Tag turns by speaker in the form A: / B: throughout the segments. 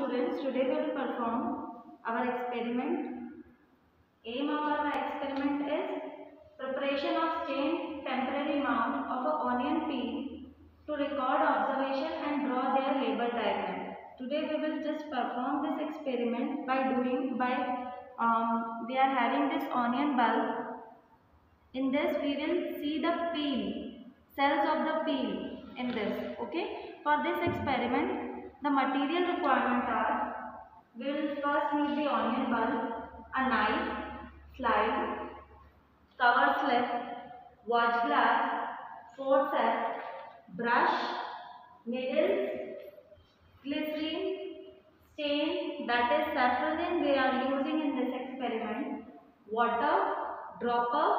A: students, today we will perform our experiment. Aim of our experiment is preparation of stained temporary mount of a onion peel to record observation and draw their label diagram. Today we will just perform this experiment we are having this onion bulb. In this we will see the peel, cells of the peel in this. Okay. For this experiment, the material requirement are: we will first need the onion bulb, a knife, slide, cover slip, watch glass, forceps, brush, needles, glycerine, stain, that is saffronin we are using in this experiment, water, dropper,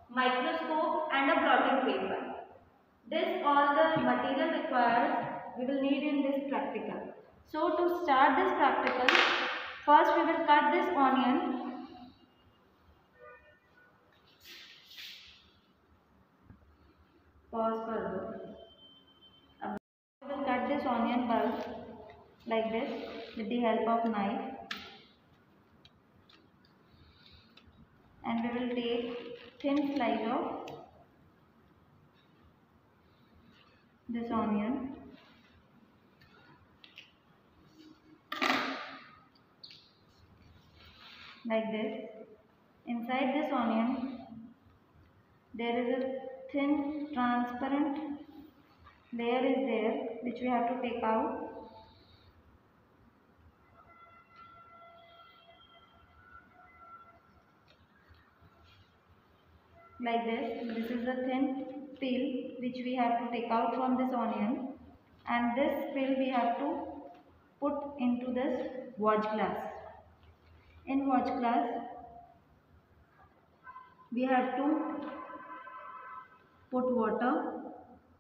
A: microscope and a blotting paper. This all the material required we will need in this practical. So to start this practical, first we will cut this onion. Pause कर दो. अब we will cut this onion bulb like this with the help of knife, and we will take thin slice of this onion like this. Inside this onion there is a thin transparent layer is there which we have to take out. Like this. This is the thin peel which we have to take out from this onion, and this peel we have to put into this watch glass. In watch glass we have to put water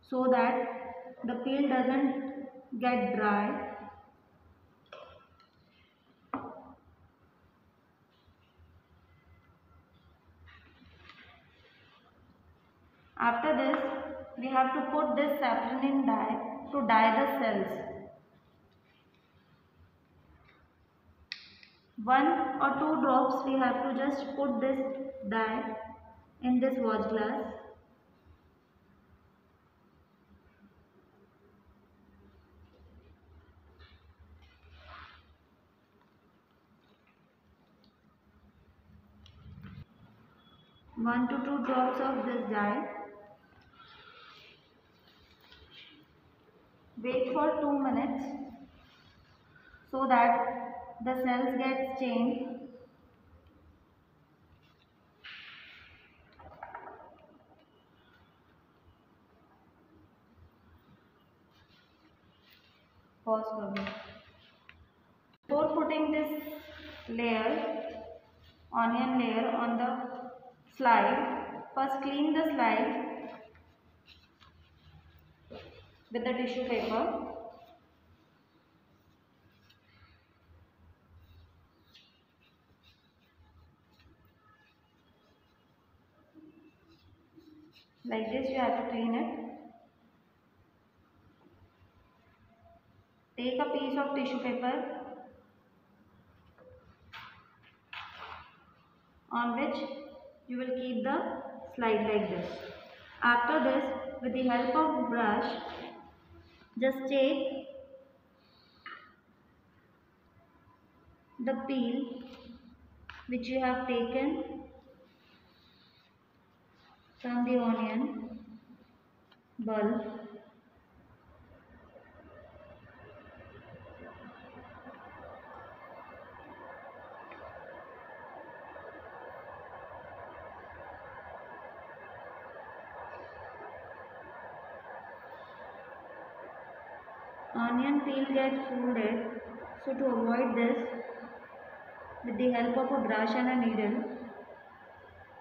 A: so that the peel doesn't get dry. After this, we have to put this saffronin dye to dye the cells. 1 or 2 drops we have to just put this dye in this watch glass. One to 2 drops of this dye. Wait for 2 minutes so that the cells get stained. Pause for me. Before putting this layer, onion layer on the slide, first clean the slide with the tissue paper. Like this you have to clean it. Take a piece of tissue paper on which you will keep the slide like this. After this, with the help of brush, just take the peel which you have taken from the onion bulb, onion peel gets folded, so to avoid this, with the help of a brush and a needle,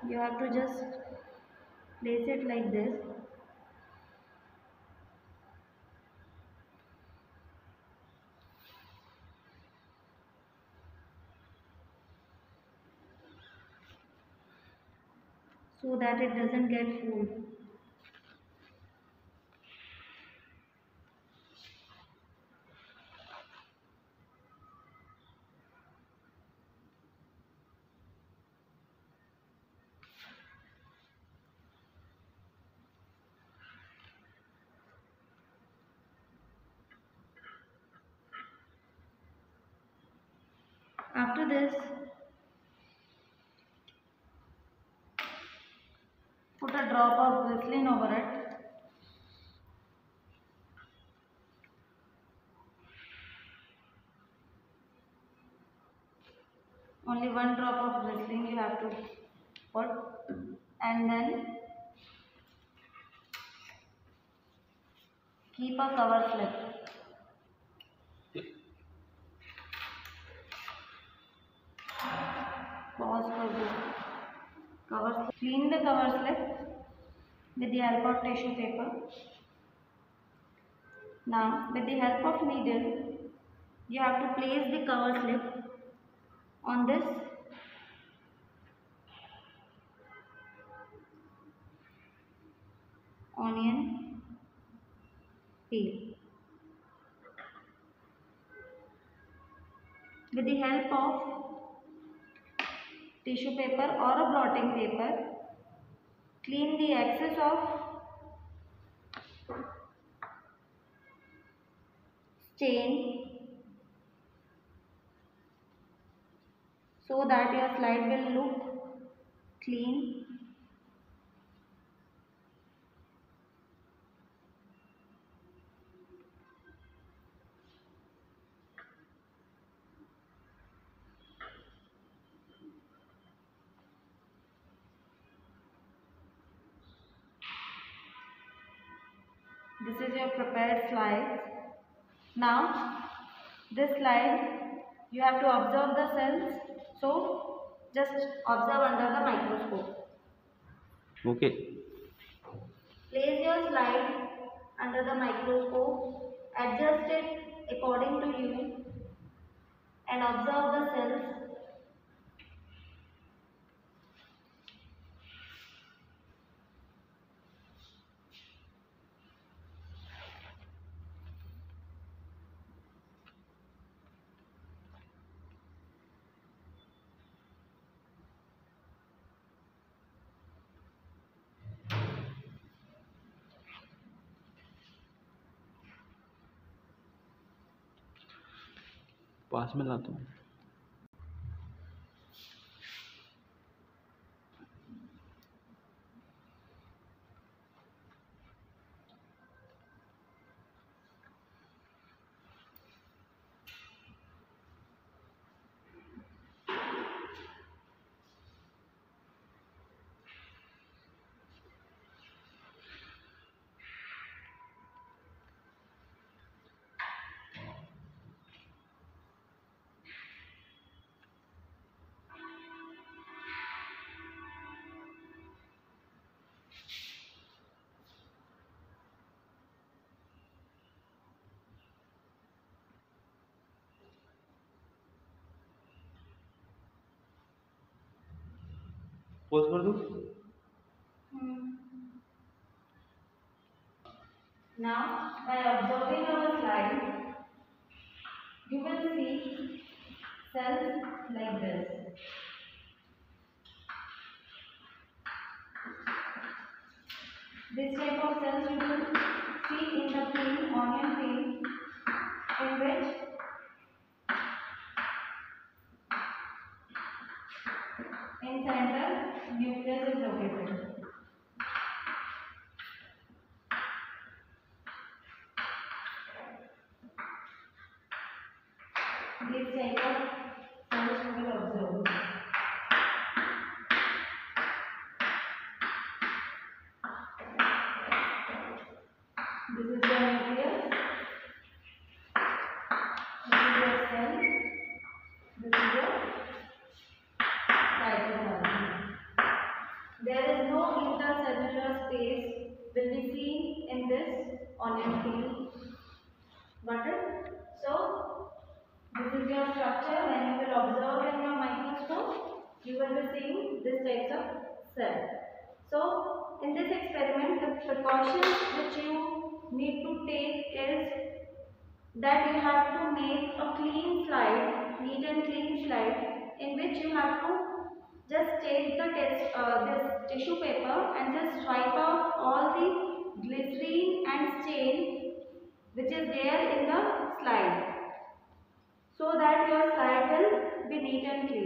A: you have to just place it like this. So that it doesn't get fooled. After this, put a drop of glycerin over it. Only one drop of glycerin you have to put, and then keep a cover slip. Pause for this. Cover slip. Clean the cover slip with the help of tissue paper. Now, with the help of needle, you have to place the cover slip on this onion peel. With the help of tissue paper or a blotting paper, clean the excess of stain so that your slide will look clean. This is your prepared slide. Now, this slide you have to observe the cells. So, just observe under the microscope.
B: Okay.
A: Place your slide under the microscope, adjust it according to you, and observe the cells.
B: पास में लाता हूँ. Pose कर दूँ.
A: Now, by observing our slide, you will see cells like this. This type of cells you will see in the peel, onion peel, in which in center nucleus is located. This type of cells you will observe. This is the nucleus. This is your cell. This is your cytoplasm. There is no intercellular space will be seen in this onion peel. Got it? So, this is your structure. When you will observe in your microscope, you will be seeing this types of cell. So, in this experiment, the precautions which you need to take is that you have to make a clean slide, neat and clean slide, in which you have to just take the this tissue paper and just wipe off all the glycerine and stain which is there in the slide, so that your slide will be neat. neat and clean.